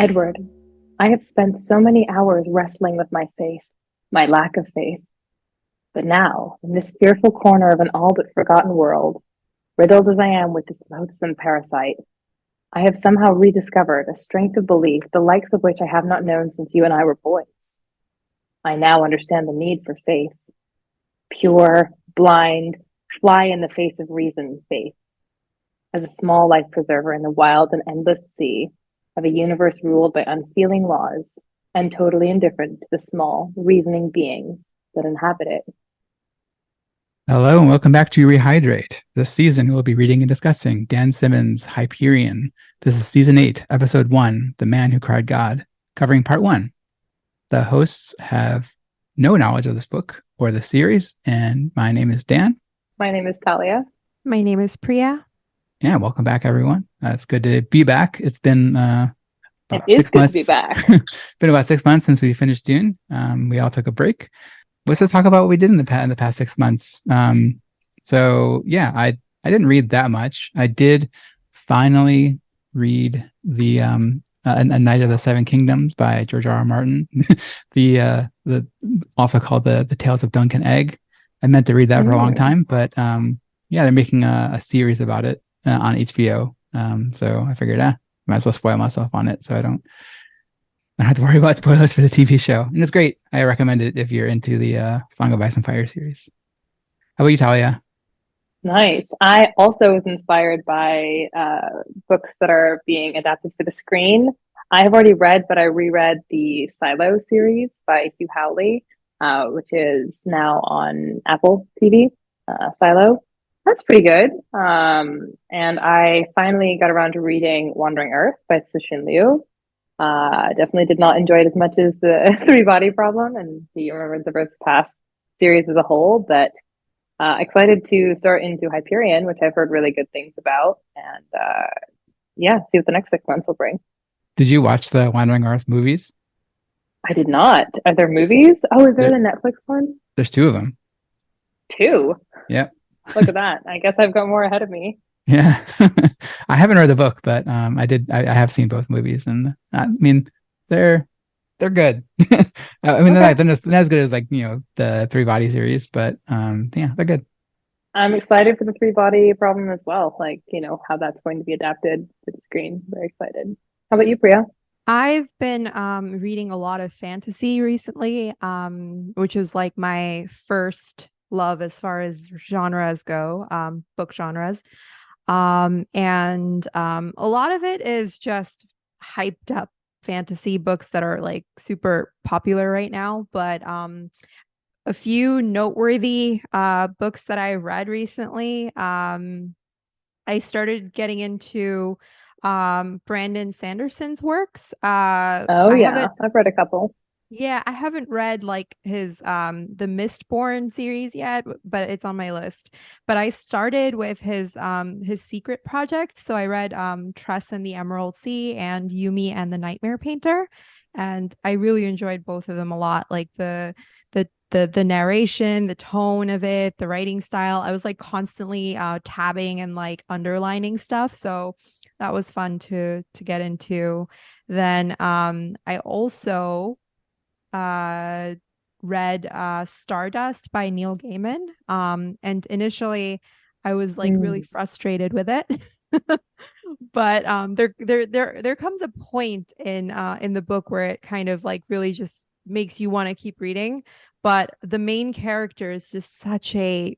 Edward, I have spent so many hours wrestling with my faith, my lack of faith. But now, in this fearful corner of an all but forgotten world, riddled as I am with this loathsome parasite, I have somehow rediscovered a strength of belief the likes of which I have not known since you and I were boys. I now understand the need for faith. Pure, blind, fly in the face of reason faith. As a small life preserver in the wild and endless sea of a universe ruled by unfeeling laws and totally indifferent to the small, reasoning beings that inhabit it. Hello and welcome back to Rehydrate. This season we'll be reading and discussing Dan Simmons' Hyperion. This is Season 8, Episode 1, The Man Who Cried God, covering Part 1. The hosts have no knowledge of this book or the series, and my name is Dan. My name is Talia. My name is Priya. Yeah, welcome back, everyone. It's good to be back. It's been about It is 6 good months. to be back. Been about 6 months since we finished Dune. We all took a break. Let's just talk about what we did in the past 6 months. So yeah, I didn't read that much. I did finally read the A Night of the Seven Kingdoms by George R. R. Martin. the also called the Tales of Dunk and Egg. I meant to read that for a long time, but yeah, they're making a series about it on HBO. So I figured, might as well spoil myself on it, so I don't have to worry about spoilers for the TV show. And it's great. I recommend it if you're into the Song of Ice and Fire series. How about you, Talia? Nice. I also was inspired by books that are being adapted for the screen. I have already read, but I reread the Silo series by Hugh Howley, which is now on Apple TV. Silo. That's pretty good. And I finally got around to reading Wandering Earth by Cixin Liu. Definitely did not enjoy it as much as the Three Body Problem and the Remembrance of Earth's Past series as a whole, but excited to start into Hyperion, which I've heard really good things about, and yeah, see what the next 6 months will bring. Did you watch the Wandering Earth movies? I did not. Are there movies? Oh, is there the Netflix one? There's 2 of them. 2? Yep. Look at that. I guess I've got more ahead of me. Yeah. I haven't read the book, but I have seen both movies, and I mean they're good. I mean, Okay. they're not as good as, like, the Three Body series, but yeah, they're good. I'm excited for the Three Body Problem as well. Like, how that's going to be adapted to the screen. Very excited. How about you, Priya? I've been reading a lot of fantasy recently, which is like my first love as far as genres go, book genres. And a lot of it is just hyped up fantasy books that are like super popular right now. But a few noteworthy books that I read recently. I started getting into Brandon Sanderson's works. Oh, yeah. I've read a couple. Yeah, I haven't read like his the Mistborn series yet, but it's on my list. But I started with his secret project. So I read Tress and the Emerald Sea and Yumi and the Nightmare Painter. And I really enjoyed both of them a lot. Like the narration, the tone of it, the writing style. I was like constantly tabbing and like underlining stuff. So that was fun to get into. Then I also read Stardust by Neil Gaiman. And initially I was like really frustrated with it. But there comes a point in the book where it kind of like really just makes you want to keep reading. But the main character is just such a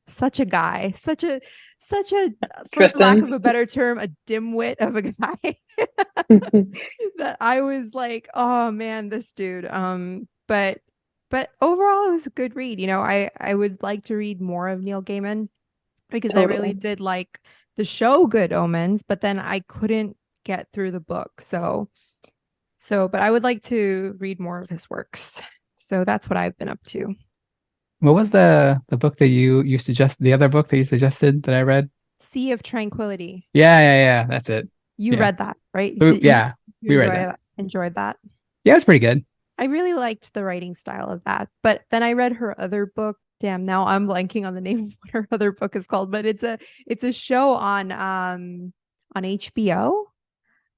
guy, such a for lack of a better term, a dimwit of a guy. That I was like, oh man, this dude. But overall it was a good read. I would like to read more of Neil Gaiman because I really did like the show Good Omens, but then I couldn't get through the book. But I would like to read more of his works. So that's what I've been up to. What was the book that you suggested? The other book that you suggested that I read? Sea of Tranquility. Yeah. That's it. You read that, right? Yeah, we read that. Enjoyed that. Yeah, it's pretty good. I really liked the writing style of that. But then I read her other book. Damn, now I'm blanking on the name of what her other book is called. But it's a show on HBO.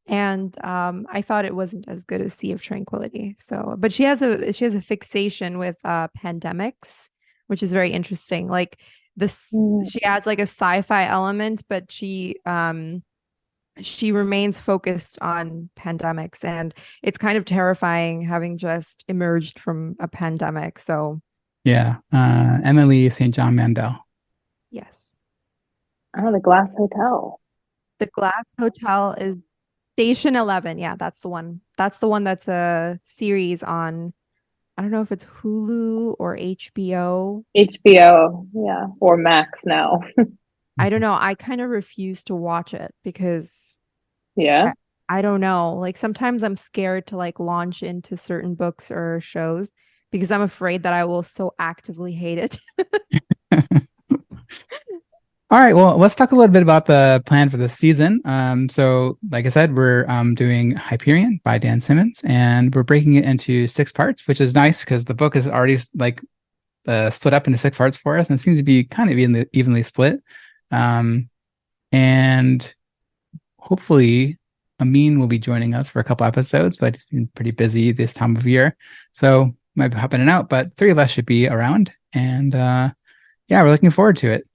And I thought it wasn't as good as Sea of Tranquility. So, but she has a fixation with pandemics, which is very interesting. Like this, Mm. she adds like a sci-fi element, but she remains focused on pandemics, and it's kind of terrifying having just emerged from a pandemic. So, Yeah. Emily St. John Mandel. yes. Oh, the Glass Hotel. The Glass Hotel is Station 11. Yeah, that's the one. That's the one that's a series on, I don't know if it's Hulu or HBO. HBO, yeah, or Max now. I don't know. I kind of refuse to watch it because Yeah. I, I don't know. Like sometimes I'm scared to like launch into certain books or shows because I'm afraid that I will so actively hate it. All right, well, let's talk a little bit about the plan for this season. So, like I said, we're doing Hyperion by Dan Simmons, and we're breaking it into 6 parts, which is nice because the book is already like split up into 6 parts for us, and it seems to be kind of evenly split. And hopefully, Amin will be joining us for a couple episodes, but he's been pretty busy this time of year, so might be hopping in and out. But 3 of us should be around, and yeah, we're looking forward to it.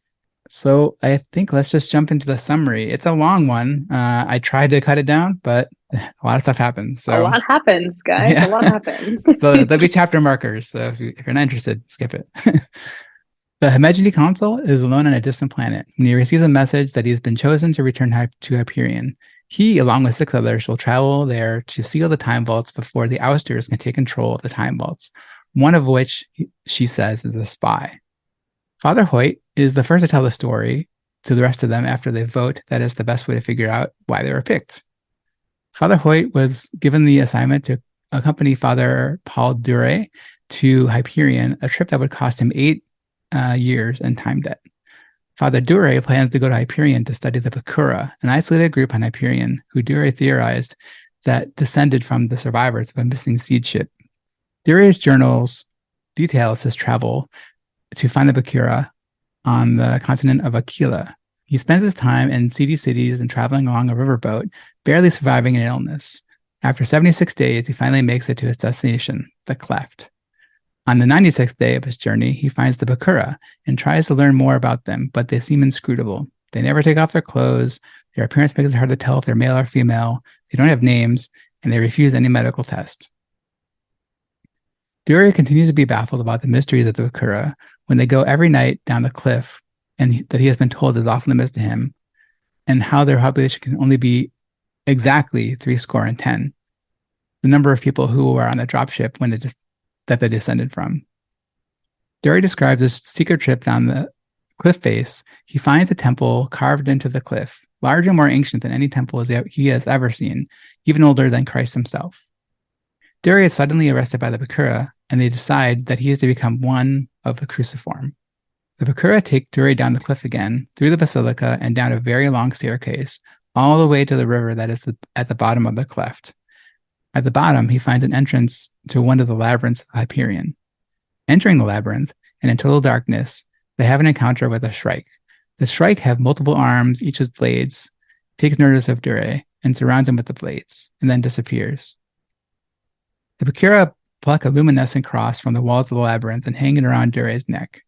So I think let's just jump into the summary. It's a long one. I tried to cut it down, but a lot of stuff happens. A So lot happens, guys. yeah, A lot happens. so there'll be chapter markers. So if you're not interested, skip it. The Himeji Consul is alone on a distant planet when he receives a message that he has been chosen to return to Hyperion. He, along with 6 others, will travel there to seal the time vaults before the ousters can take control of the time vaults, one of which she says is a spy. Father Hoyt is the first to tell the story to the rest of them after they vote that is the best way to figure out why they were picked. Father Hoyt was given the assignment to accompany Father Paul Dure to Hyperion, a trip that would cost him 8 years in time debt. Father Dure plans to go to Hyperion to study the Bikura, an isolated group on Hyperion who Dure theorized that descended from the survivors of a missing seed ship. Dure's journals details his travel to find the Bikura on the continent of Aquila. He spends his time in seedy cities and traveling along a riverboat, barely surviving an illness. After 76 days, he finally makes it to his destination, the Cleft. On the 96th day of his journey, he finds the Bikura and tries to learn more about them, but they seem inscrutable. They never take off their clothes, their appearance makes it hard to tell if they're male or female, they don't have names, and they refuse any medical test. Dure continues to be baffled about the mysteries of the Bikura when they go every night down the cliff, and that he has been told is off limits to him, and how their population can only be exactly 10, the number of people who were on the dropship that they descended from. Dure describes this secret trip down the cliff face. He finds a temple carved into the cliff, larger and more ancient than any temple he has ever seen, even older than Christ himself. Dure is suddenly arrested by the Bikura, and they decide that he is to become one of the Cruciform. The Bikura take Dure down the cliff again, through the basilica, and down a very long staircase, all the way to the river that is at the bottom of the cleft. At the bottom, he finds an entrance to one of the labyrinths of Hyperion. Entering the labyrinth, and in total darkness, they have an encounter with a Shrike. The Shrike have multiple arms, each with blades, takes notice of Dure, and surrounds him with the blades, and then disappears. The Bikura pluck a luminescent cross from the walls of the labyrinth and hang it around Dure's neck.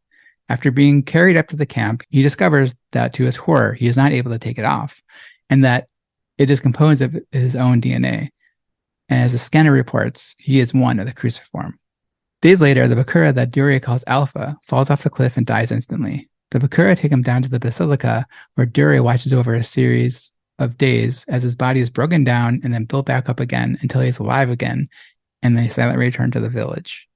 After being carried up to the camp, he discovers that, to his horror, he is not able to take it off, and that it is composed of his own DNA. And as the scanner reports, he is one of the Cruciform. Days later, the Bikura that Dure calls Alpha falls off the cliff and dies instantly. The Bikura take him down to the basilica, where Dure watches over a series of days as his body is broken down and then built back up again until he is alive again, and they silently return to the village.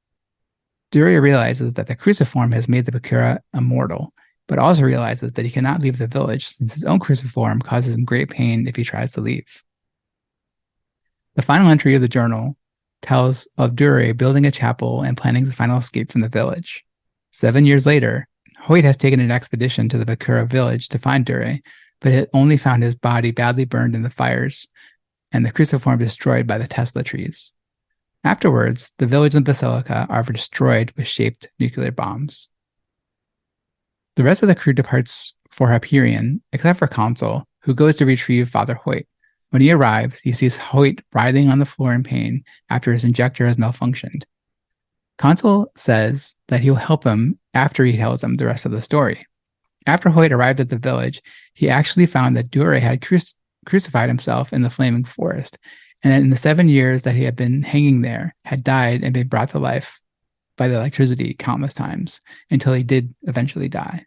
Dure realizes that the Cruciform has made the Bikura immortal, but also realizes that he cannot leave the village since his own Cruciform causes him great pain if he tries to leave. The final entry of the journal tells of Dure building a chapel and planning his final escape from the village. 7 years later, Hoyt has taken an expedition to the Bikura village to find Dure, but had only found his body badly burned in the fires and the Cruciform destroyed by the Tesla trees. Afterwards, the village and basilica are destroyed with shaped nuclear bombs. The rest of the crew departs for Hyperion, except for Consul, who goes to retrieve Father Hoyt. When he arrives, he sees Hoyt writhing on the floor in pain after his injector has malfunctioned. Consul says that he'll help him after he tells him the rest of the story. After Hoyt arrived at the village, he actually found that Dure had crucified himself in the flaming forest, and that in the 7 years that he had been hanging there, had died and been brought to life by the electricity countless times, until he did eventually die.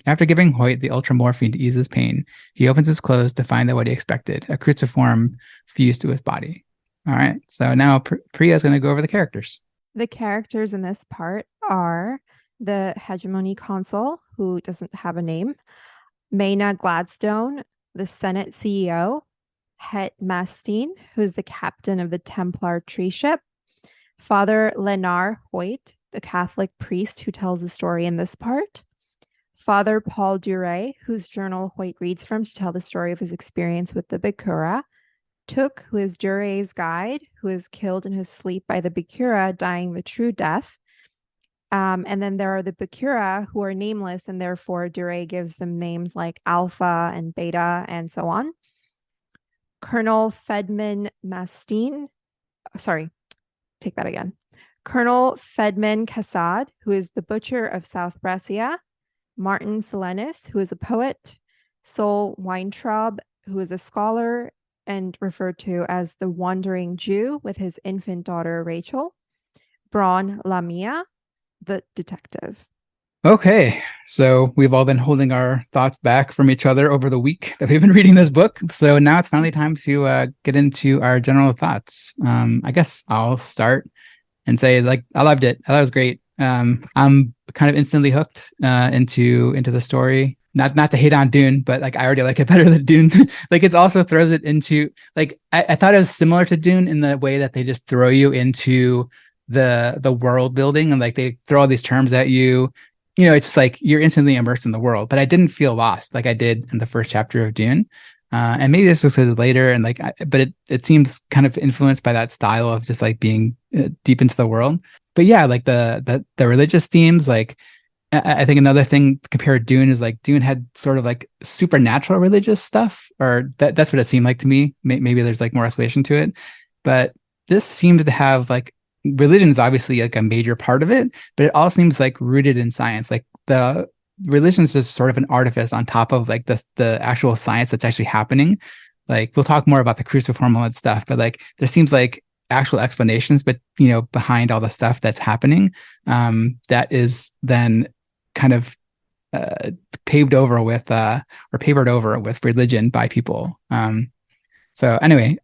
After giving Hoyt the ultramorphine to ease his pain, he opens his clothes to find out what he expected, a cruciform fused to his body. All right, so now Priya is going to go over the characters. The characters in this part are the hegemony consul, who doesn't have a name, Mayna Gladstone, the Senate CEO, Het Mastine, who is the captain of the Templar tree ship, Father Lenar Hoyt, the Catholic priest who tells the story in this part, Father Paul Dure, whose journal Hoyt reads from to tell the story of his experience with the Bikura, Took, who is Dure's guide, who is killed in his sleep by the Bikura, dying the true death. And then there are the Bikura, who are nameless, and therefore Dure gives them names like Alpha and Beta and so on. Colonel Fedman Mastine, sorry, take that again. Colonel Fedman Kassad, who is the butcher of South Brescia. Martin Selenis, who is a poet. Sol Weintraub, who is a scholar and referred to as the Wandering Jew with his infant daughter Rachel. Braun Lamia, the detective. Okay, so we've all been holding our thoughts back from each other over the week that we've been reading this book. So now it's finally time to get into our general thoughts. I guess I'll start and say, like, I loved it. I thought it was great. I'm kind of instantly hooked into the story. Not to hate on Dune, but like I already like it better than Dune. Like it also throws it into like I thought it was similar to Dune in the way that they just throw you into the world building, and like they throw all these terms at you. You know, it's just like you're instantly immersed in the world. But I didn't feel lost like I did in the first chapter of Dune. And maybe this was later, and like, but it seems kind of influenced by that style of just like being deep into the world. But yeah, like the religious themes, like I think another thing to compare Dune is like Dune had sort of like supernatural religious stuff, or that's what it seemed like to me. Maybe there's like more explanation to it, but this seems to have like religion is obviously like a major part of it, but it all seems like rooted in science. Like the religion is just sort of an artifice on top of like the actual science that's actually happening. Like we'll talk more about the cruciform and stuff, but like there seems like actual explanations, but you know, behind all the stuff that's happening, that is then kind of papered over with religion by people. So anyway,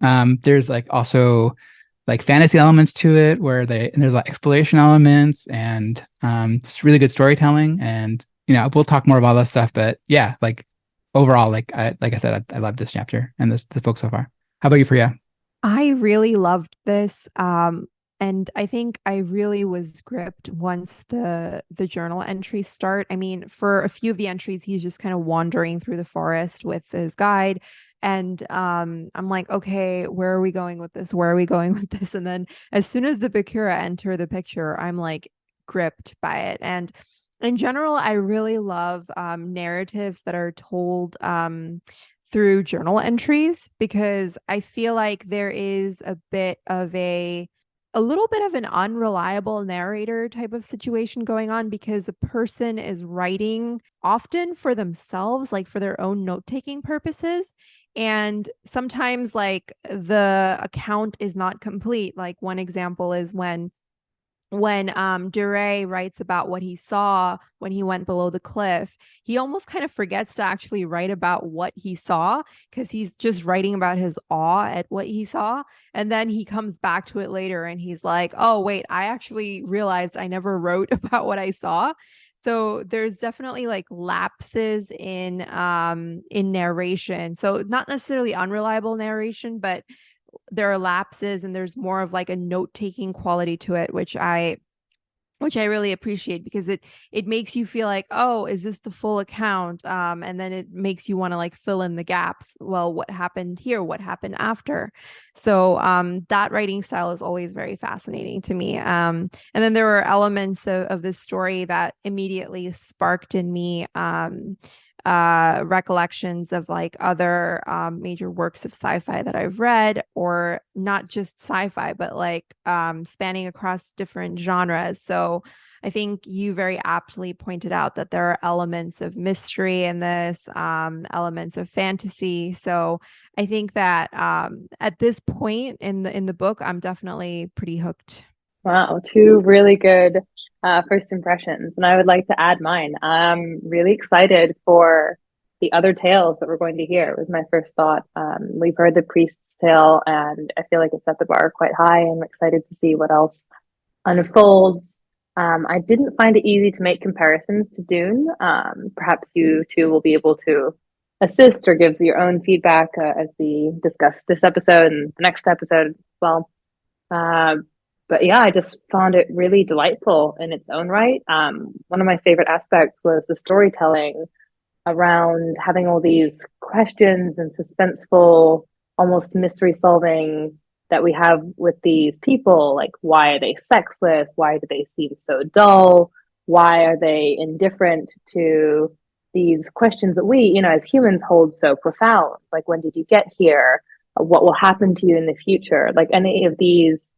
there's like also like fantasy elements to it and there's like exploration elements, and it's really good storytelling. And you know, we'll talk more about that stuff, but yeah, like overall, like I said, I love this chapter and this book so far. How about you, Priya? I really loved this. And I think I really was gripped once the journal entries start. I mean, for a few of the entries, he's just kind of wandering through the forest with his guide. And I'm like, okay, where are we going with this? Where are we going with this? And then as soon as the Bikura enter the picture, I'm like gripped by it. And in general, I really love narratives that are told through journal entries, because I feel like there is a little bit of an unreliable narrator type of situation going on, because a person is writing often for themselves, like for their own note-taking purposes. And sometimes like the account is not complete. Like one example is when Dure writes about what he saw when he went below the cliff, he almost kind of forgets to actually write about what he saw, because he's just writing about his awe at what he saw. And then he comes back to it later and he's like, oh, wait, I actually realized I never wrote about what I saw. So there's definitely like lapses in narration. So not necessarily unreliable narration, but there are lapses and there's more of like a note-taking quality to it, which I really appreciate, because it makes you feel like, oh, is this the full account? And then it makes you want to like fill in the gaps. Well, what happened here? What happened after? So that writing style is always very fascinating to me. And then there were elements of this story that immediately sparked in me recollections of like other major works of sci-fi that I've read, or not just sci-fi, but like spanning across different genres. So I think you very aptly pointed out that there are elements of mystery in this, elements of fantasy. So I think that at this point in the book, I'm definitely pretty hooked. Wow, two really good first impressions. And I would like to add mine. I'm really excited for the other tales that we're going to hear, was my first thought. We've heard the priest's tale, and I feel like it set the bar quite high. I'm excited to see what else unfolds. I didn't find it easy to make comparisons to Dune. Perhaps you two will be able to assist or give your own feedback as we discuss this episode and the next episode as well. But yeah, I just found it really delightful in its own right. One of my favorite aspects was the storytelling around having all these questions and suspenseful, almost mystery solving that we have with these people. Like, why are they sexless? Why do they seem so dull? Why are they indifferent to these questions that we, as humans hold so profound? Like, when did you get here? What will happen to you in the future? Like, any of these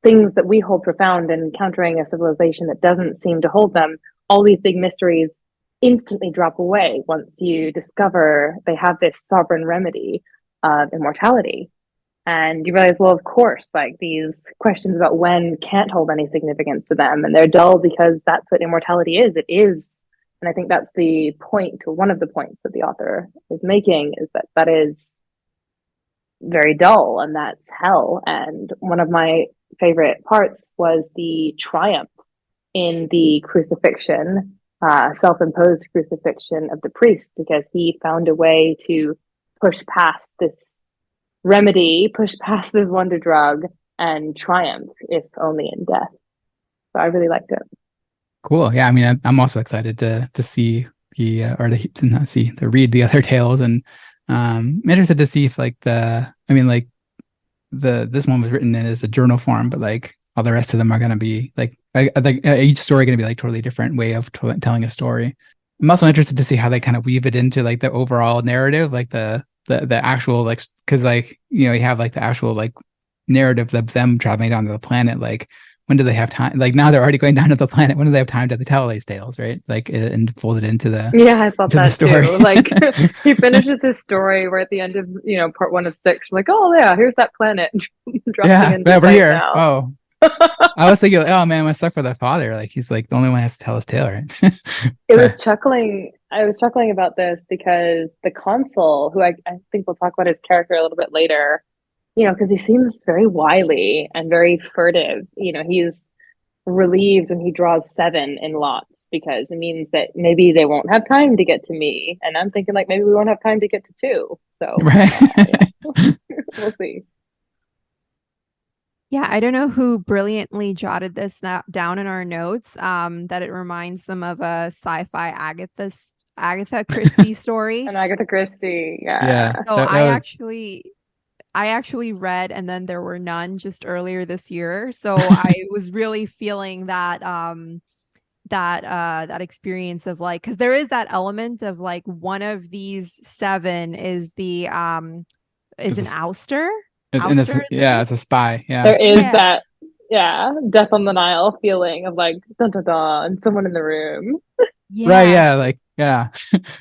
things that we hold profound, and encountering a civilization that doesn't seem to hold them, all these big mysteries instantly drop away once you discover they have this sovereign remedy of immortality. And you realize, well, of course, like, these questions about when can't hold any significance to them, and they're dull because that's what immortality is. It is. And I think that's the point, or one of the points that the author is making, is that that is very dull, and that's hell. And one of my favorite parts was the triumph in the crucifixion, self-imposed crucifixion of the priest, because he found a way to push past this remedy, push past this wonder drug, and triumph, if only in death. So I really liked it. Cool. Yeah, I mean, I'm also excited to see the to not see, to read the other tales, and I'm interested to see if this one was written in as a journal form, but like all the rest of them are going to be like each story going to be like totally different way of telling a story. I'm also interested to see how they kind of weave it into like the overall narrative, like the actual, like, because like, you have like the actual like narrative of them traveling down to the planet. Like, when do they have time? Like, now they're already going down to the planet. When do they have time to tell these tales, right? Like, and fold it into the I thought that story. too. Like, he finishes his story where at the end of part 1 of 6, like, oh yeah, here's that planet dropping into we're sight here. now. Oh, I was thinking, oh man, I stuck for the father. Like, he's like the only one who has to tell his tale, right? I was chuckling about this because the consul, who I think we'll talk about his character a little bit later, because he seems very wily and very furtive. He's relieved when he draws 7 in lots, because it means that maybe they won't have time to get to me. And I'm thinking, like, maybe we won't have time to get to 2. So right. We'll see. Yeah, I don't know who brilliantly jotted this down in our notes, that it reminds them of a sci-fi Agatha Christie story. And Agatha Christie, Yeah. So I actually read And Then There Were None just earlier this year. So I was really feeling that that experience of like, because there is that element of like one of these 7 is the is an ouster. It's a spy. Yeah. There is that, death on the Nile feeling of like, dun dun dun, and someone in the room. Yeah. Right. Yeah. Like, yeah.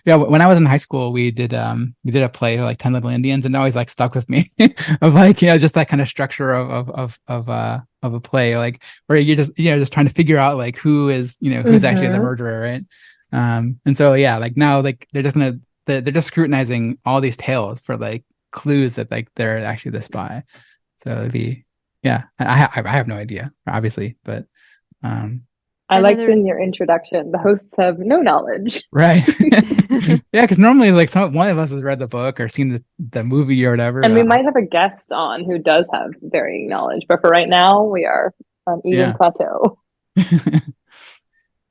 Yeah. When I was in high school, we did a play, like 10 Little Indians, and it always like stuck with me of like, just that kind of structure of a play, like, where you're just, just trying to figure out like who's actually the murderer. Right. And so, yeah, like now, like they're just scrutinizing all these tales for like clues that like they're actually the spy. So it'd be, I have no idea, obviously, but I liked in your introduction, the hosts have no knowledge. Right. Yeah, because normally like one of us has read the book or seen the movie or whatever. And we might have a guest on who does have varying knowledge, but for right now we are on even plateau.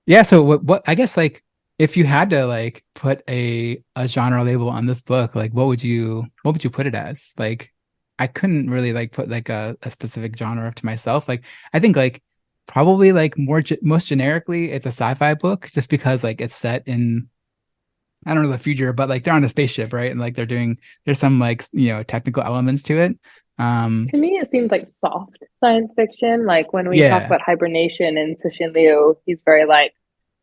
Yeah, so what I guess, like, if you had to like put a genre label on this book, like what would you put it as? Like, I couldn't really like put like a specific genre to myself. Like, I think like probably like most generically it's a sci-fi book, just because like it's set in I don't know the future, but like they're on a spaceship, right? And like there's some like technical elements to it. To me, it seems like soft science fiction. Like when we talk Yeah, about hibernation in Cixin Liu, he's very like,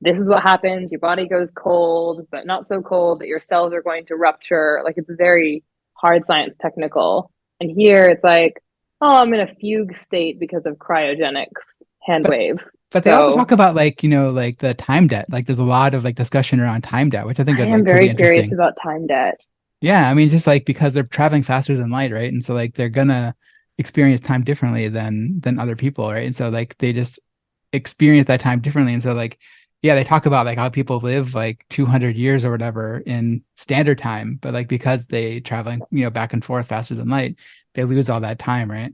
this is what happens. Your body goes cold, but not so cold that your cells are going to rupture. Like it's very hard science technical. And here it's like, oh, I'm in a fugue state because of cryogenics, hand but wave. but they also talk So about like like the time debt. Like there's a lot of like discussion around time debt, which I think I is am like pretty very curious interesting. about time debt. Yeah, I mean, just like because they're traveling faster than light, right? And so like they're gonna experience time differently than other people, right? And so like they just experience that time differently. And so like yeah, they talk about like how people live like 200 years or whatever in standard time, but like because they traveling, back and forth faster than light, they lose all that time, right?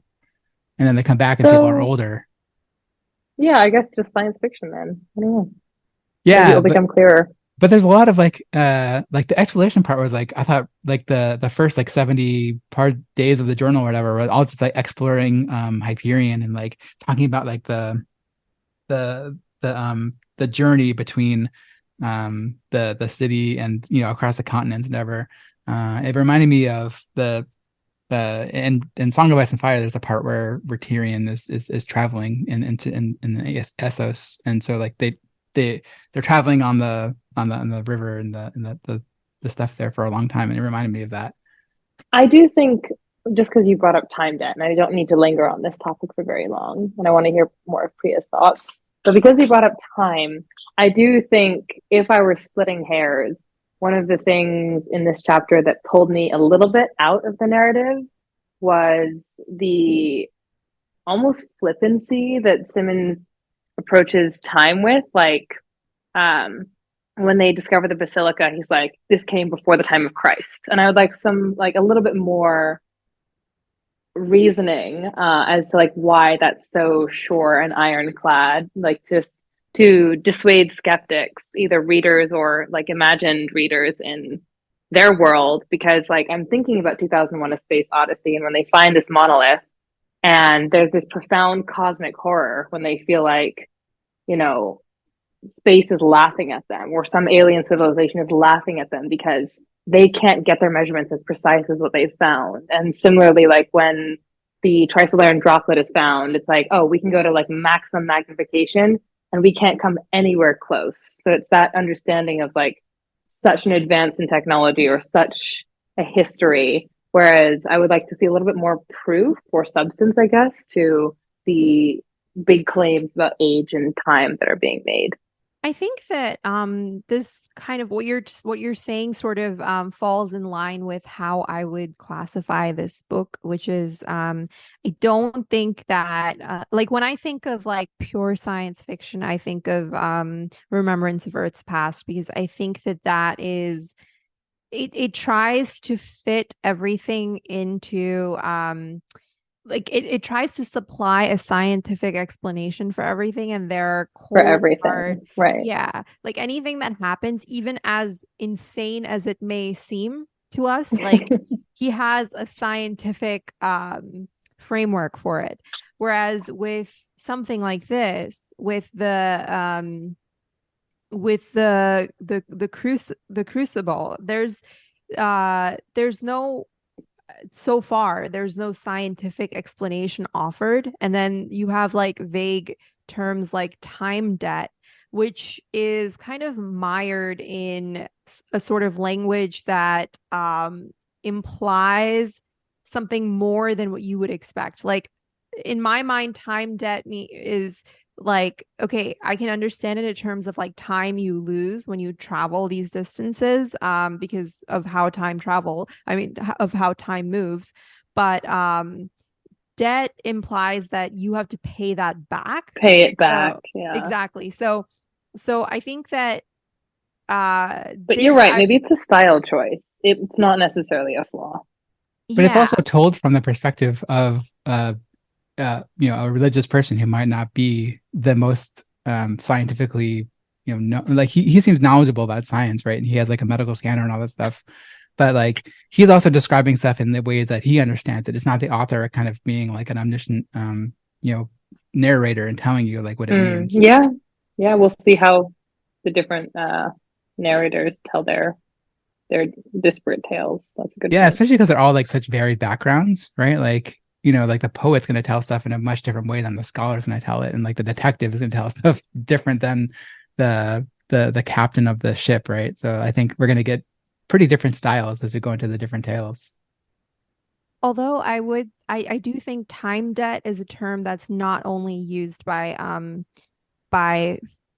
And then they come back and people are So older. yeah, I guess just science fiction then. I don't know. Maybe Yeah, it'll become clearer. but there's a lot of like the exploration part was like I thought like the first like 70 part days of the journal or whatever was all just like exploring Hyperion and like talking about like the journey between the city and across the continents and ever. It reminded me of the in Song of Ice and Fire. There's a part where Tyrion is traveling in the Essos, and so like they're traveling on the river and the stuff there for a long time, and it reminded me of that. I do think just because you brought up time debt, and I don't need to linger on this topic for very long, and I want to hear more of Priya's thoughts. But because you brought up time, I do think if I were splitting hairs, one of the things in this chapter that pulled me a little bit out of the narrative was the almost flippancy that Simmons approaches time with. Like, um, when they discover the basilica, he's like, this came before the time of Christ. And I would like some, like, a little bit more reasoning as to like why that's so sure and ironclad, like to dissuade skeptics, either readers or like imagined readers in their world. Because like I'm thinking about 2001: A Space Odyssey, and when they find this monolith, and there's this profound cosmic horror when they feel like, you know, space is laughing at them, or some alien civilization is laughing at them because they can't get their measurements as precise as what they've found. And similarly, like when the trisolaran droplet is found, it's like, oh, we can go to like maximum magnification and we can't come anywhere close. So it's that understanding of like such an advance in technology or such a history. Whereas I would like to see a little bit more proof or substance, I guess, to the big claims about age and time that are being made. I think that this kind of what you're saying sort of falls in line with how I would classify this book, which is I don't think that like when I think of like pure science fiction, I think of Remembrance of Earth's Past, because I think that that is it tries to fit everything into like it tries to supply a scientific explanation for everything, and they're For cold hard. everything, right? Yeah, like anything that happens, even as insane as it may seem to us, like he has a scientific framework for it. Whereas with something like this, with the crucible, there's no, so far there's no scientific explanation offered, and then you have like vague terms like time debt, which is kind of mired in a sort of language that implies something more than what you would expect. Like in my mind, time debt is like, okay, I can understand it in terms of like time you lose when you travel these distances, because of how of how time moves. But debt implies that you have to pay that back. Pay it back, So yeah. exactly. So I think that But you're this right, I maybe it's a style choice. It's not necessarily a flaw. But it's also yeah. told from the perspective of a religious person who might not be the most scientifically, like he seems knowledgeable about science, right? And he has like a medical scanner and all that stuff. But like he's also describing stuff in the way that he understands it. It's not the author kind of being like an omniscient you know, narrator and telling you like what it means. Yeah, yeah, we'll see how the different narrators tell their they're disparate tales. That's a good Yeah, point. especially because they're all like such varied backgrounds, right? Like, like the poet's going to tell stuff in a much different way than the scholar's going to tell it, and like the detective is going to tell stuff different than the captain of the ship, right? So I think we're going to get pretty different styles as we go into the different tales. Although I do think time debt is a term that's not only used by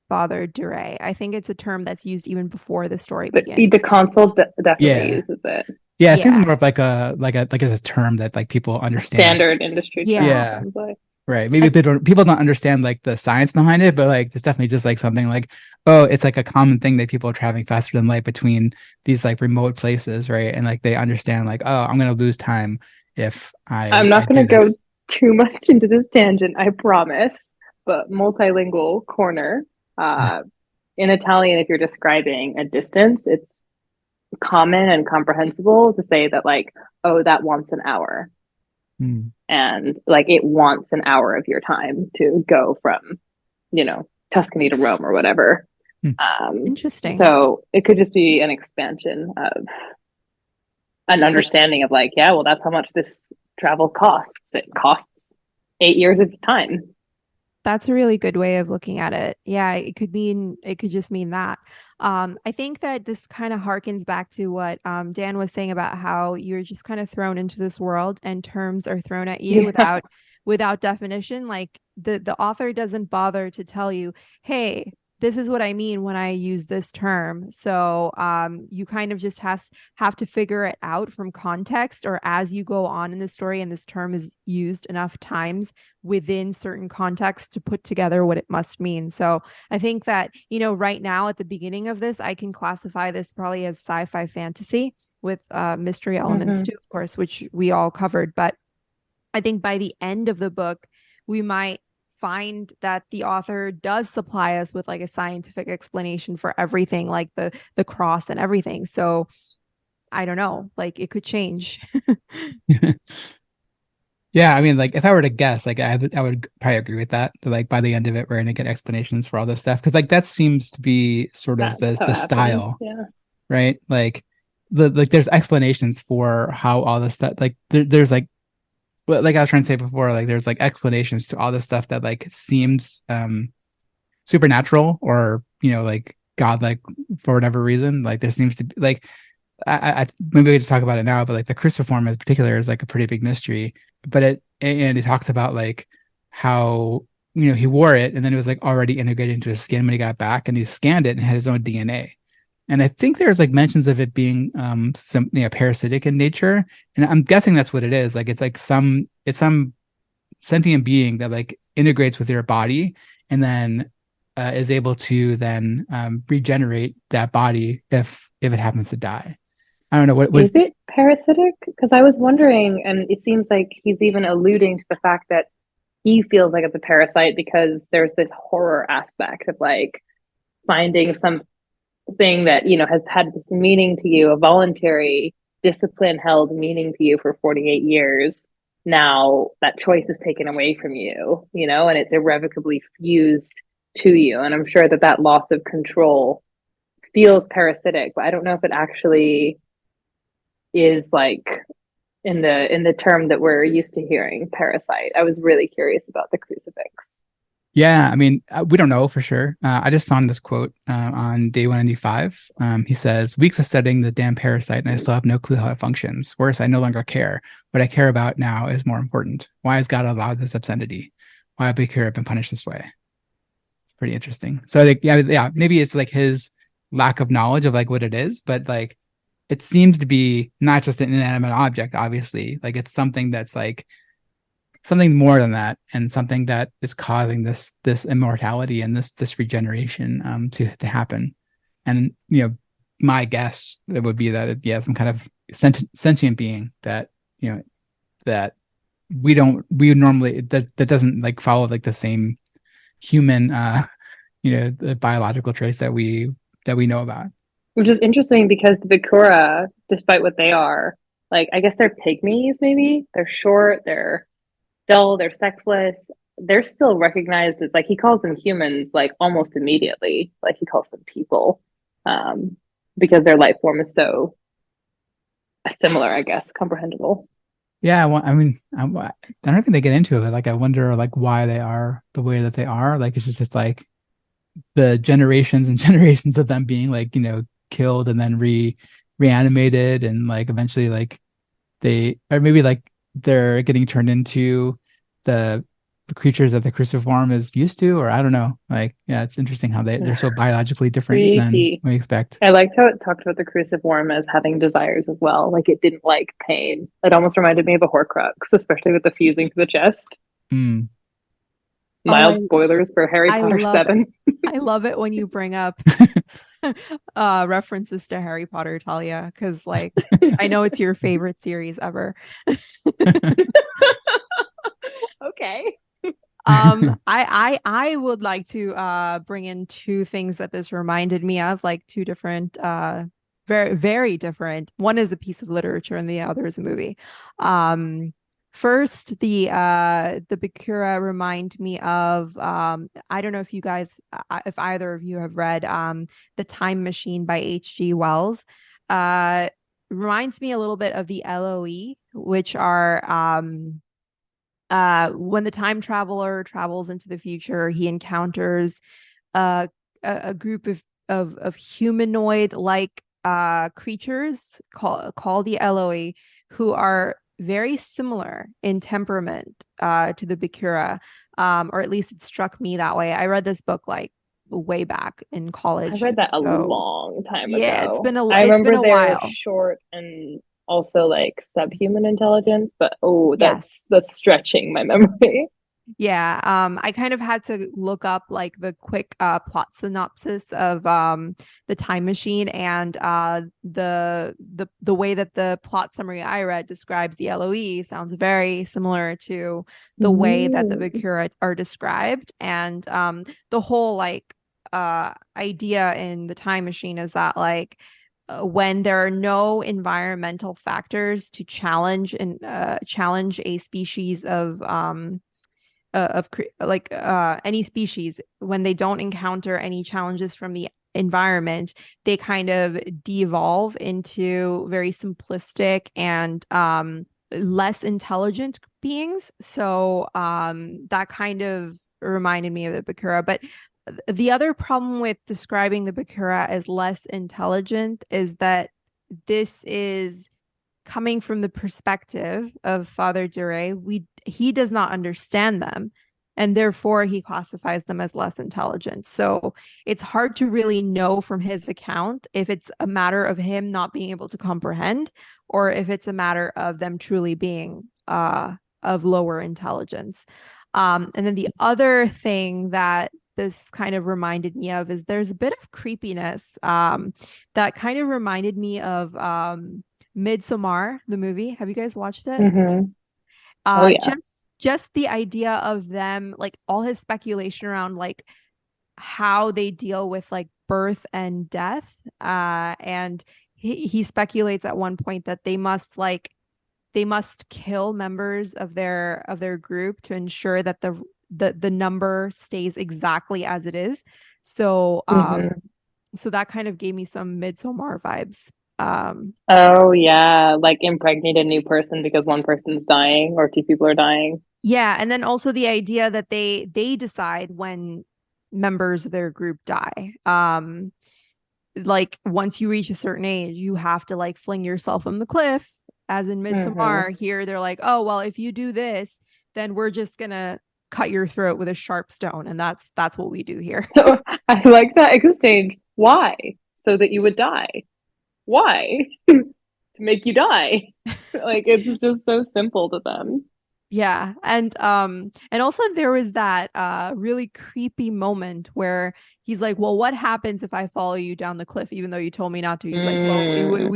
Father Duray. I think it's a term that's used even before the story But the begins. Consul definitely Yeah. uses it. Yeah, it seems Yeah. more of like as a term that like people understand. Standard industry term. Yeah. Yeah. Sounds like. Right. Maybe people don't understand like the science behind it, but like there's definitely just like something like, oh, it's like a common thing that people are traveling faster than light between these like remote places, right? And like they understand like, oh, I'm gonna lose time if I'm I not going do to go this. too much into this tangent, I promise. But multilingual corner. In Italian, if you're describing a distance, it's common and comprehensible to say that, like, oh, that wants an hour. Hmm. And like it wants an hour of your time to go from, Tuscany to Rome or whatever. Hmm. Interesting. So it could just be an expansion of an understanding of like, yeah, well, that's how much this travel costs. It costs 8 years of time. That's a really good way of looking at it. Yeah, it could just mean that. I think that this kind of harkens back to what Dan was saying about how you're just kind of thrown into this world and terms are thrown at you Yeah. without definition. Like the author doesn't bother to tell you, hey, this is what I mean when I use this term. So you kind of just have to figure it out from context or as you go on in the story and this term is used enough times within certain contexts to put together what it must mean. So I think that, right now at the beginning of this, I can classify this probably as sci-fi fantasy with mystery elements Mm-hmm. too, of course, which we all covered. But I think by the end of the book, we might find that the author does supply us with like a scientific explanation for everything, like the cross and everything. So I don't know, like it could change. Yeah, I mean, like if I were to guess, like I would probably agree with that. That like by the end of it, we're gonna get explanations for all this stuff because like that seems to be sort of That's how the it happens. style, Yeah. right? Like there's explanations for how all this stuff like there's like like I was trying to say before, like there's like explanations to all this stuff that like seems supernatural or like godlike for whatever reason. Like there seems to be like I maybe we just talk about it now, but like the cruciform in particular is like a pretty big mystery. But it talks about like how he wore it and then it was like already integrated into his skin when he got back and he scanned it and had his own DNA. And I think there's like mentions of it being some parasitic in nature. And I'm guessing that's what it is. Like it's some sentient being that like integrates with your body and then is able to then regenerate that body if it happens to die. I don't know what Is it parasitic? Because I was wondering, and it seems like he's even alluding to the fact that he feels like it's a parasite because there's this horror aspect of like finding something that, has had this meaning to you, a voluntary discipline held meaning to you for 48 years. Now that choice is taken away from you, and it's irrevocably fused to you. And I'm sure that that loss of control feels parasitic, but I don't know if it actually is like in the term that we're used to hearing, parasite. I was really curious about the crucifix. Yeah, I mean, we don't know for sure. I just found this quote on day 195. He says, "Weeks of studying the damn parasite, and I still have no clue how it functions. Worse, I no longer care. What I care about now is more important. Why has God allowed this obscenity? Why have Bikura been punished this way?" It's pretty interesting. So, like, yeah, maybe it's like his lack of knowledge of like what it is, but like it seems to be not just an inanimate object. Obviously, like it's something that's like something more than that and something that is causing this immortality and this regeneration to happen. And my guess it would be that some kind of sentient being that that we normally that doesn't like follow like the same human the biological traits that we know about. Which is interesting because the Bikura, despite what they are, like I guess they're pygmies, maybe. They're short, they're dull, they're sexless. They're still recognized as like he calls them humans like almost immediately. Like he calls them people. Um, because their life form is so similar, I guess, comprehensible. Yeah, I mean, I don't think they get into it. Like, I wonder, like, why they are the way that they are. Like, it's just like the generations and generations of them being like, killed and then reanimated, and like eventually, like they, or maybe like they're getting turned into the creatures that the Cruciform is used to, or I don't know. Like, yeah, it's interesting how they're so biologically different than Creepy. we expect. I liked how it talked about the cruciform as having desires as well. Like it didn't like pain. It almost reminded me of a Horcrux, especially with the fusing to the chest. Mm. Oh, Mild spoilers for Harry I Potter love 7. I love it when you bring up references to Harry Potter, Talia, because like I know it's your favorite series ever. Okay. I would like to bring in two things that this reminded me of, like two different very very different. One is a piece of literature and the other is a movie. First, the Bikura remind me of I don't know if you guys if either of you have read The Time Machine by H.G. Wells. Reminds me a little bit of the LOE, which are when the time traveler travels into the future, he encounters uh, a group of humanoid like creatures called the LOE, who are very similar in temperament to the Bikura, or at least it struck me that way. I read this book like way back in I college, read that a so long time yeah, ago. I it's been remember a they're while. short and also like subhuman intelligence, but oh, Yes. that's stretching my memory. Yeah, I kind of had to look up like the quick plot synopsis of the Time Machine, and the way that the plot summary I read describes the LOE sounds very similar to the way that the Mm. Bikura are described. And the whole like idea in the Time Machine is that like when there are no environmental factors to challenge a species of like any species, when they don't encounter any challenges from the environment, they kind of de-evolve into very simplistic and less intelligent beings. So that kind of reminded me of the Bikura. But the other problem with describing the Bikura as less intelligent is that this is coming from the perspective of Father Dure. He does not understand them, and therefore he classifies them as less intelligent. So it's hard to really know from his account if it's a matter of him not being able to comprehend, or if it's a matter of them truly being of lower intelligence. And then the other thing that this kind of reminded me of is there's a bit of creepiness that kind of reminded me of Midsommar, the movie. Have you guys watched it? Mm-hmm. Oh yeah. Just the idea of them, like all his speculation around like how they deal with like birth and death. And he speculates at one point that they must kill members of their group to ensure that the number stays exactly as it is. So Mm-hmm. so that kind of gave me some Midsommar vibes. Oh yeah, like impregnate a new person because one person's dying or two people are dying. Yeah, and then also the idea that they decide when members of their group die. Like once you reach a certain age, you have to like fling yourself from the cliff. As in Mm-hmm. Midsommar, here they're like, oh well, if you do this, then we're just gonna cut your throat with a sharp stone, and that's what we do here. So I like that exchange. Why? So that you would die. Why? To make you die. Like it's just so simple to them. Yeah, and also there was that really creepy moment where he's like, "Well, what happens if I follow you down the cliff even though you told me not to?" He's like, "Well, Mm.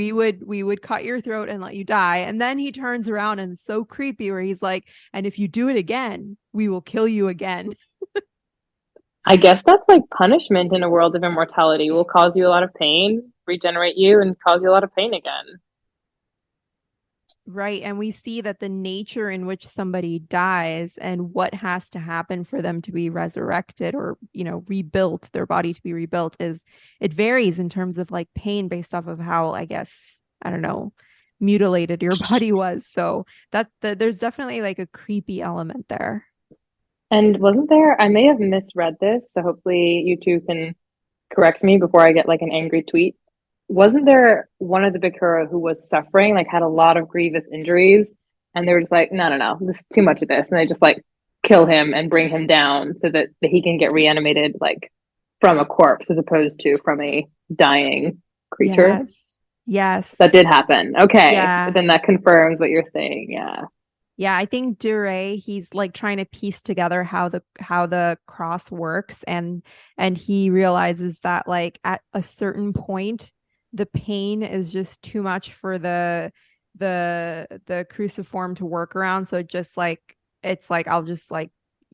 we would cut your throat and let you die." And then he turns around and it's so creepy where he's like, "And if you do it again, we will kill you again." I guess that's like punishment in a world of immortality. Will cause you a lot of pain, regenerate you, and cause you a lot of pain again. Right. And we see that the nature in which somebody dies and what has to happen for them to be resurrected or, rebuilt, their body to be rebuilt is it varies in terms of like pain based off of how, I guess, I don't know, mutilated your body was. So there's definitely like a creepy element there. And wasn't there, I may have misread this, so hopefully you two can correct me before I get like an angry tweet. Wasn't there one of the Bikura who was suffering, like had a lot of grievous injuries, and they were just like, no, no, no, this is too much of this, and they just like kill him and bring him down so that he can get reanimated like from a corpse as opposed to from a dying creature. Yes. That did happen. Okay, Yeah. then that confirms what you're saying. Yeah. Yeah, I think Dure, he's like trying to piece together how the cross works, and he realizes that like at a certain point the pain is just too much for the cruciform to work around. So just like it's like I'll just like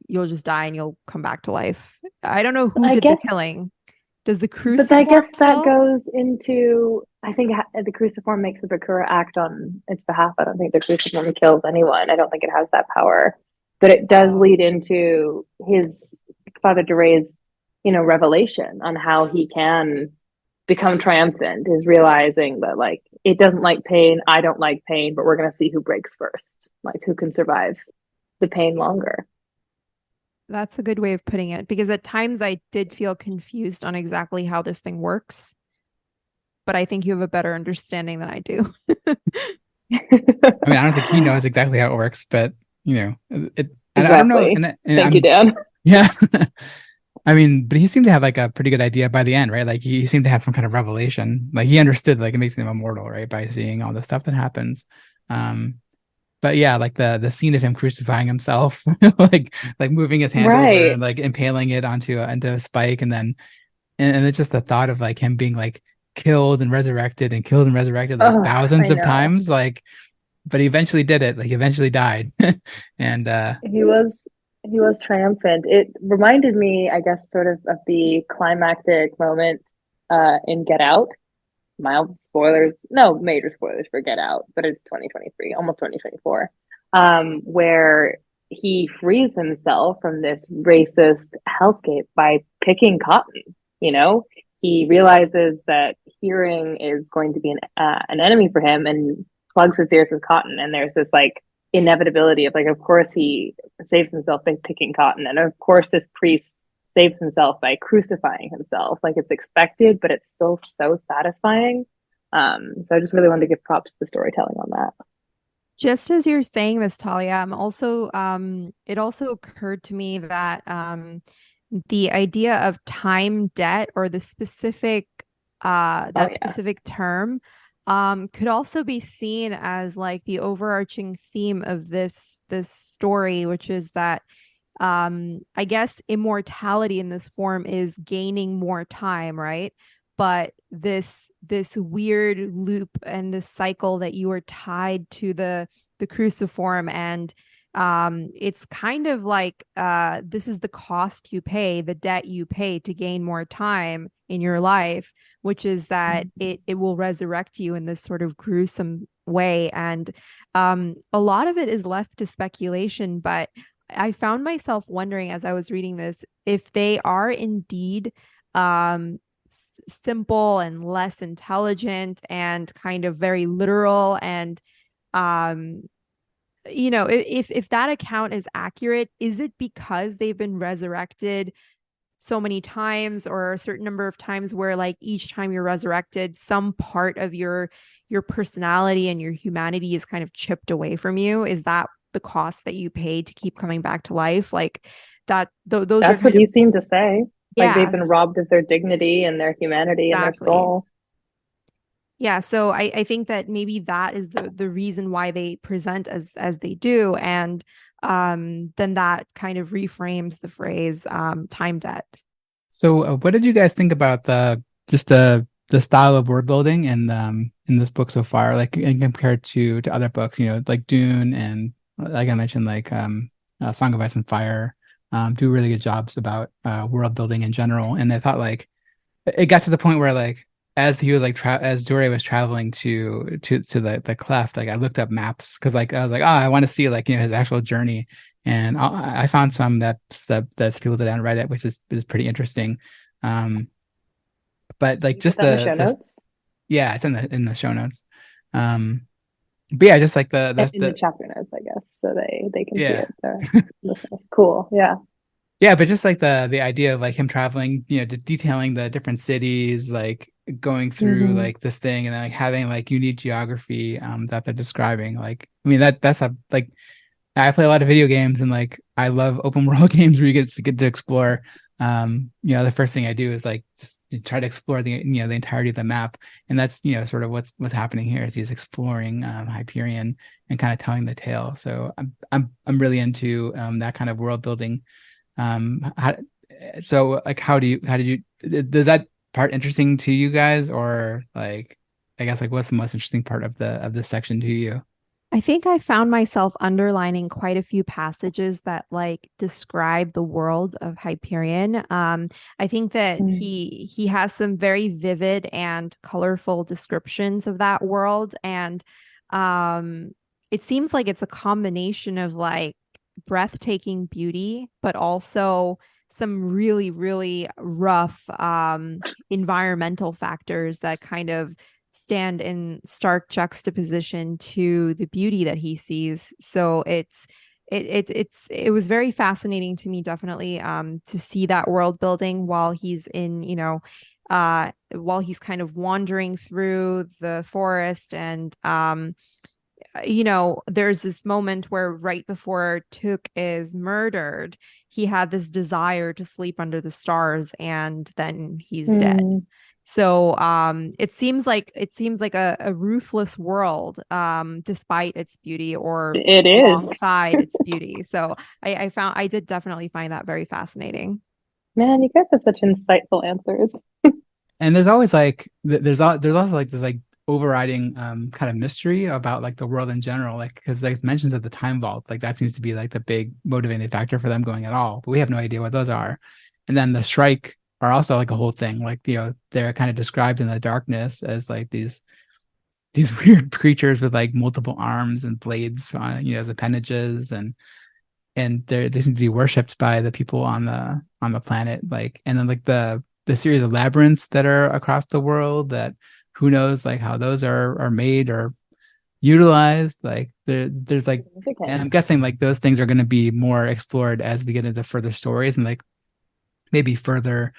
you'll just die and you'll come back to life. I don't know who I did the guess killing. Does the But I cruciform guess that kill? goes into, I think the Cruciform makes the Bikura act on its behalf. I don't think the Cruciform kills anyone. I don't think it has that power. But it does Oh. lead into his Father Duray's, revelation on how he can become triumphant, is realizing that like it doesn't like pain, I don't like pain, but we're gonna see who breaks first, like who can survive the pain longer. That's a good way of putting it, because at times I did feel confused on exactly how this thing works, but I think you have a better understanding than I do. I mean, I don't think he knows exactly how it works, but it. And I don't know, Exactly. and Thank you, I'm Dan. yeah. I mean, but he seemed to have like a pretty good idea by the end, right? Like he seemed to have some kind of revelation. Like he understood like it makes him immortal, right? By seeing all the stuff that happens. Um, but yeah, like the scene of him crucifying himself, like moving his hand over Right. and like impaling it onto a spike, and then and it's just the thought of like him being like killed and resurrected like Oh, thousands I of know. times, like, but he eventually did it. Like he eventually died, and He was triumphant. It reminded me, I guess, sort of the climactic moment in Get Out. Mild spoilers, no major spoilers for Get Out, but it's 2023, almost 2024, where he frees himself from this racist hellscape by picking cotton. You know, he realizes that hearing is going to be an enemy for him, and plugs his ears with cotton. And there's this like inevitability of like, of course he saves himself by picking cotton, and of course this priest saves himself by crucifying himself. Like it's expected, but it's still so satisfying. So I just really wanted to give props to the storytelling on that. Just as you're saying this, Talia, I'm also it also occurred to me that the idea of time debt, or the specific Oh that yeah. specific term could also be seen as like the overarching theme of this story, which is that I guess immortality in this form is gaining more time, right? But this weird loop and this cycle that you are tied to the cruciform, and it's kind of like this is the cost you pay, the debt you pay to gain more time in your life, which is that it will resurrect you in this sort of gruesome way. And a lot of it is left to speculation, but I found myself wondering as I was reading this if they are indeed simple and less intelligent and kind of very literal, and um if that account is accurate, is it because they've been resurrected so many times, or a certain number of times, where like each time you're resurrected some part of your personality and your humanity is kind of chipped away from you? Is that the cost that you pay to keep coming back to life? Like that those are That's what kind of, he seemed to say. Like they've been yes, robbed of their dignity and their humanity and their exactly. soul. Yeah, so I think that maybe that is the reason why they present as they do, and then that kind of reframes the phrase time debt. so what did you guys think about the style of word building in this book so far, like in compared to other books, like Dune and like I mentioned, like Song of Ice and Fire, do really good jobs about world building in general. And I thought like it got to the point where like as he was like as Dory was traveling to the cleft, like I looked up maps because like I was like, oh, I want to see like his actual journey, and I found some that's people did on Reddit, which is pretty interesting. Um, but Did like you put just that in the show notes? yeah, it's in the show notes. Um, But yeah, just like in the chapter notes, I guess, so they can see yeah. it there. Cool. Yeah. Yeah, but just like the idea of like him traveling, detailing the different cities, like going through Hmm. like this thing and then like having like unique geography that they're describing. Like, I mean that's a like I play a lot of video games and like I love open world games where you get to explore. The first thing I do is like just try to explore the entirety of the map, and that's sort of what's happening here is he's exploring Hyperion and kind of telling the tale. So I'm really into that kind of world building. How, so like how did you does that part interesting to you guys, or like I guess like what's the most interesting part of this section to you? I think I found myself underlining quite a few passages that like describe the world of Hyperion. I think that Mm. he has some very vivid and colorful descriptions of that world, and um, it seems like it's a combination of like breathtaking beauty, but also some really, really rough environmental factors that kind of stand in stark juxtaposition to the beauty that he sees. So it was very fascinating to me, definitely, to see that world building while he's in, while he's kind of wandering through the forest. And there's this moment where right before Took is murdered, he had this desire to sleep under the stars, and then he's dead. Mm. So it seems like a ruthless world, despite its beauty or It is. alongside its beauty. So I did definitely find that very fascinating. Man, you guys have such insightful answers. And there's always like there's also like this like overriding kind of mystery about like the world in general, like because like it's mentions of the time vaults, like that seems to be like the big motivating factor for them going at all, but we have no idea what those are. And then the strike are also like a whole thing, like they're kind of described in the darkness as like these weird creatures with like multiple arms and blades as appendages, and they seem to be worshipped by the people on the planet, like, and then like the series of labyrinths that are across the world, that who knows like how those are made or utilized, like there's like, and I'm Significance. guessing like those things are going to be more explored as we get into further stories, and like maybe further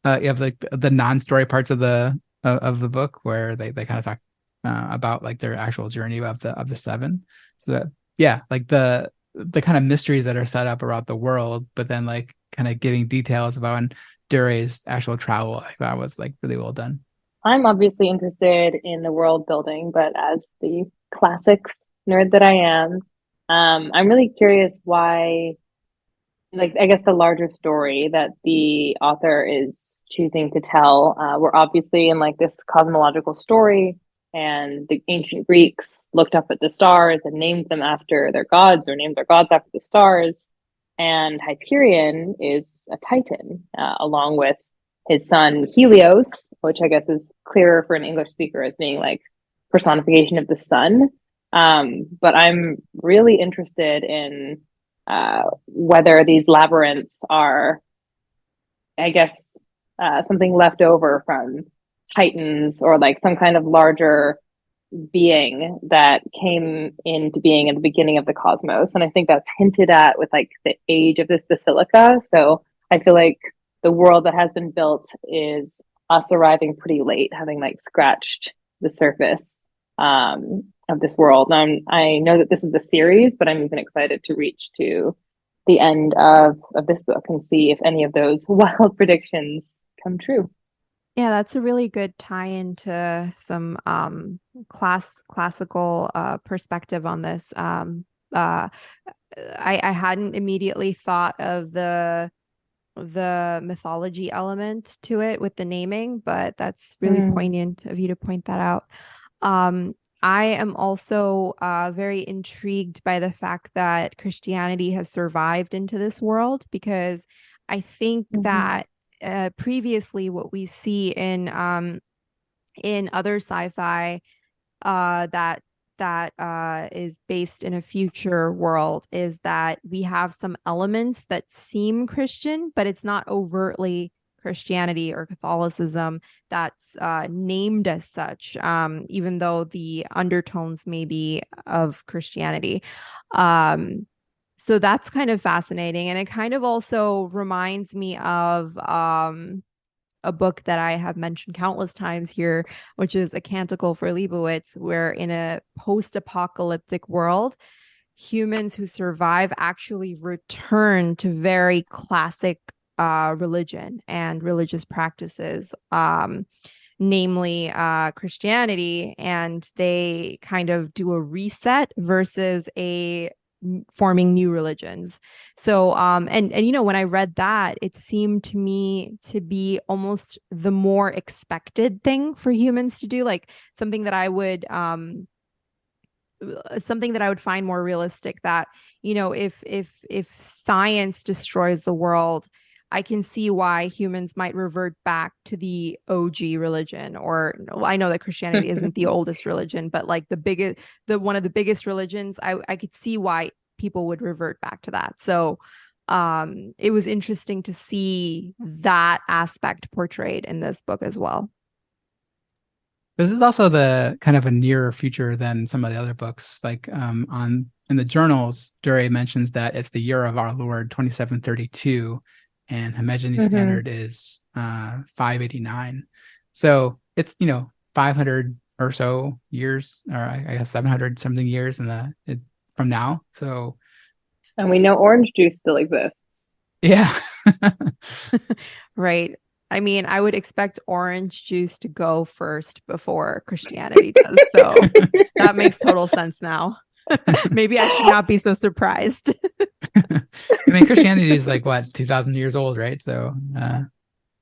you have like the non-story parts of the book where they kind of talk about like their actual journey of the seven. So that, yeah, like the kind of mysteries that are set up around the world, but then like kind of giving details about Dure's actual travel, like that was like really well done. I'm obviously interested in the world building, but as the classics nerd that I am, I'm really curious why, like, I guess the larger story that the author is choosing to tell. We're obviously in like this cosmological story, and the ancient Greeks looked up at the stars and named them after their gods, or named their gods after the stars. And Hyperion is a Titan, along with his son Helios, which I guess is clearer for an English speaker as being like personification of the sun. But I'm really interested in whether these labyrinths are, I guess, something left over from Titans, or like some kind of larger being that came into being at the beginning of the cosmos. And I think that's hinted at with like the age of this basilica. So I feel like the world that has been built is us arriving pretty late, having like scratched the surface of this world. I know that this is a series, but I'm even excited to reach to the end of this book and see if any of those wild predictions come true. Yeah, that's a really good tie into some classical perspective on this. Uh I hadn't immediately thought of the mythology element to it with the naming, but that's really Mm. poignant of you to point that out. Um, I am also very intrigued by the fact that Christianity has survived into this world, because I think Mm-hmm. that previously what we see in other sci-fi that is based in a future world is that we have some elements that seem Christian, but it's not overtly Christianity or Catholicism that's named as such, even though the undertones may be of Christianity. So that's kind of fascinating. And it kind of also reminds me of a book that I have mentioned countless times here, which is A Canticle for Leibowitz, where in a post-apocalyptic world, humans who survive actually return to very classic religion and religious practices, namely Christianity, and they kind of do a reset versus a forming new religions. So and you know, when I read that, it seemed to me to be almost the more expected thing for humans to do, like something that I would find more realistic, that, you know, if science destroys the world, I can see why humans might revert back to the OG religion. Or I know that Christianity isn't the oldest religion, but like one of the biggest religions, I could see why people would revert back to that. So it was interesting to see that aspect portrayed in this book as well. This is also the kind of a nearer future than some of the other books. Like in the journals, Duray mentions that it's the year of our Lord 2732, and Himejian standard is 589. So it's, you know, 500 or so years, or I guess 700 something years from now. So, and we know orange juice still exists. Yeah. Right. I mean, I would expect orange juice to go first before Christianity does. So that makes total sense now. Maybe I should not be so surprised. I mean, Christianity is like, what, 2,000 years old, right? So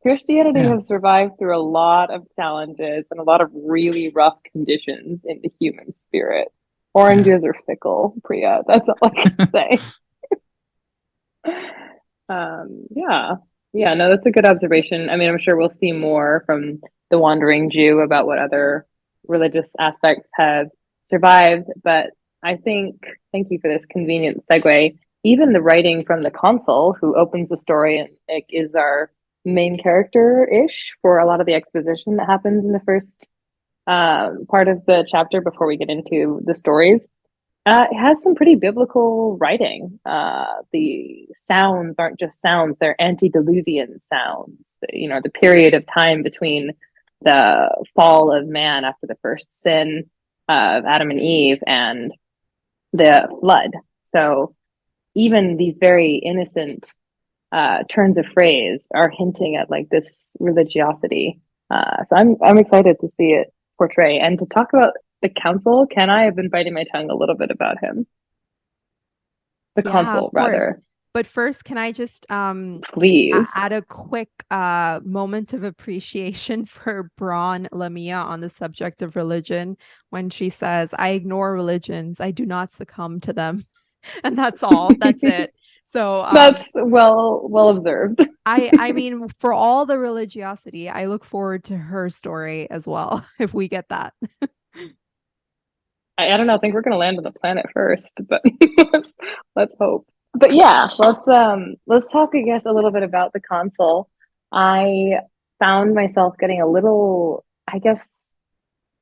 Christianity has survived through a lot of challenges and a lot of really rough conditions in the human spirit. Oranges are fickle, Priya. That's all I can say. Yeah, no, that's a good observation. I mean, I'm sure we'll see more from the Wandering Jew about what other religious aspects have survived. But I think, thank you for this convenient segue. Even the writing from the Consul, who opens the story and is our main character-ish for a lot of the exposition that happens in the first part of the chapter before we get into the stories. It has some pretty biblical writing. The sounds aren't just sounds, they're antediluvian sounds. You know, the period of time between the fall of man after the first sin of Adam and Eve and the flood. So even these very innocent turns of phrase are hinting at like this religiosity. So I'm excited to see it portray and to talk about the Consul. Can I have been biting my tongue a little bit about him? The Consul, rather. But first, can I just please add a quick moment of appreciation for Braun Lamia on the subject of religion when she says, "I ignore religions. I do not succumb to them." And that's all. That's it. So that's well observed. I mean, for all the religiosity, I look forward to her story as well, if we get that. I don't know. I think we're going to land on the planet first, but let's hope. But yeah, let's talk, I guess, a little bit about the Consul. I found myself getting a little, I guess,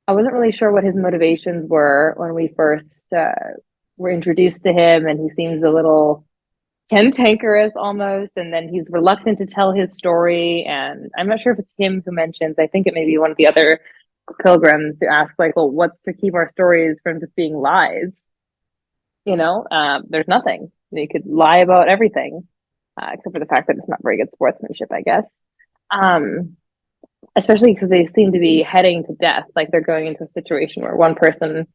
I wasn't really sure what his motivations were when we first were introduced to him, and he seems a little cantankerous almost, and then he's reluctant to tell his story. And I'm not sure if it's him who mentions, I think it may be one of the other pilgrims who ask, like, well, what's to keep our stories from just being lies? You know, there's nothing. You could lie about everything, except for the fact that it's not very good sportsmanship, I guess. Especially because they seem to be heading to death, like they're going into a situation where one person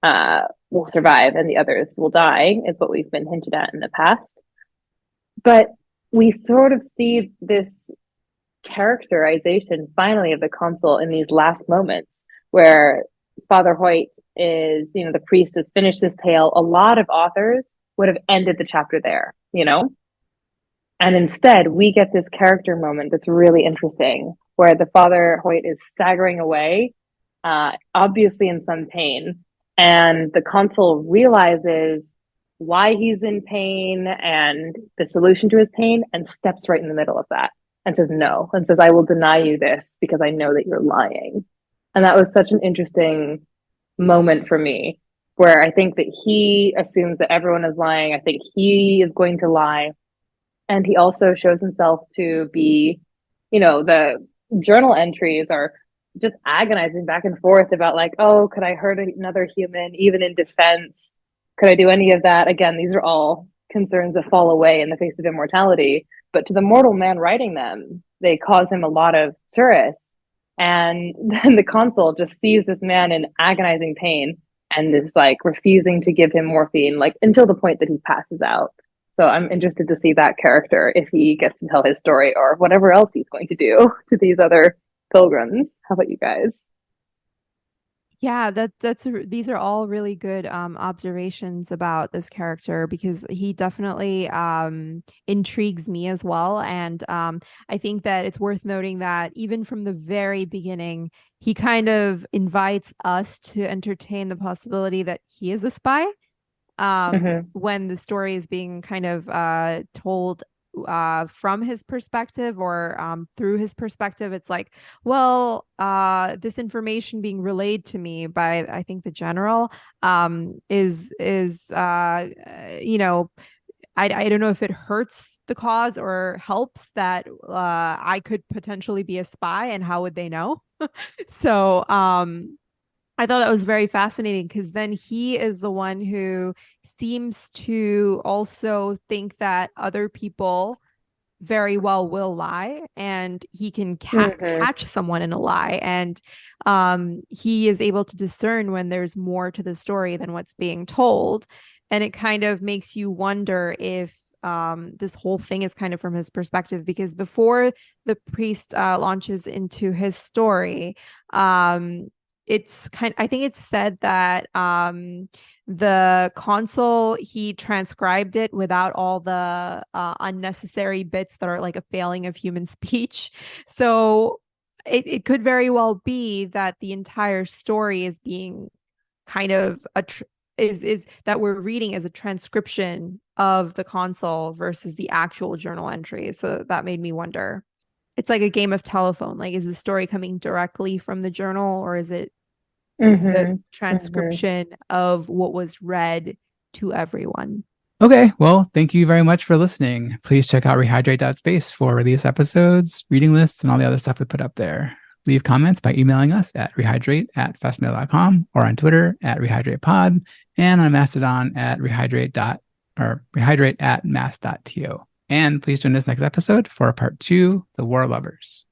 will survive and the others will die, is what we've been hinted at in the past. But we sort of see this characterization finally of the Consul in these last moments where Father Hoyt is, you know, the priest has finished his tale. A lot of authors would have ended the chapter there, you know? And instead, we get this character moment that's really interesting where the Father Hoyt is staggering away, obviously in some pain. And the Consul realizes why he's in pain and the solution to his pain and steps right in the middle of that and says no, and says, I will deny you this because I know that you're lying. And that was such an interesting moment for me, where I think that he assumes that everyone is lying. I think he is going to lie. And he also shows himself to be, the journal entries are just agonizing back and forth about, like, oh, could I hurt another human, even in defense? Could I do any of that? Again, these are all concerns that fall away in the face of immortality. But to the mortal man writing them, they cause him a lot of stress. And then the consul just sees this man in agonizing pain and is like refusing to give him morphine, like until the point that he passes out. So I'm interested to see that character, if he gets to tell his story or whatever else he's going to do to these other pilgrims. How about you guys? Yeah, these are all really good observations about this character, because he definitely intrigues me as well. And I think that it's worth noting that even from the very beginning, he kind of invites us to entertain the possibility that he is a spy. When the story is being kind of told from his perspective, or through his perspective, it's like, well, this information being relayed to me by, I think, the general, is I don't know if it hurts the cause or helps that I could potentially be a spy, and how would they know? So I thought that was very fascinating, because then he is the one who seems to also think that other people very well will lie, and he can catch someone in a lie. And he is able to discern when there's more to the story than what's being told. And it kind of makes you wonder if this whole thing is kind of from his perspective, because before the priest launches into his story, I think it's said that the consul, he transcribed it without all the unnecessary bits that are like a failing of human speech. So it could very well be that the entire story is being kind of is that we're reading as a transcription of the consul versus the actual journal entries. So that made me wonder. It's like a game of telephone. Like, is the story coming directly from the journal, or is it the transcription of what was read to everyone? Okay, well, thank you very much for listening. Please check out rehydrate.space for release episodes, reading lists, and all the other stuff we put up there. Leave comments by emailing us at rehydrate@fastmail.com, or on Twitter at rehydratepod, and on Mastodon at rehydrate@mass.to. And please join us next episode for part 2, The War Lovers.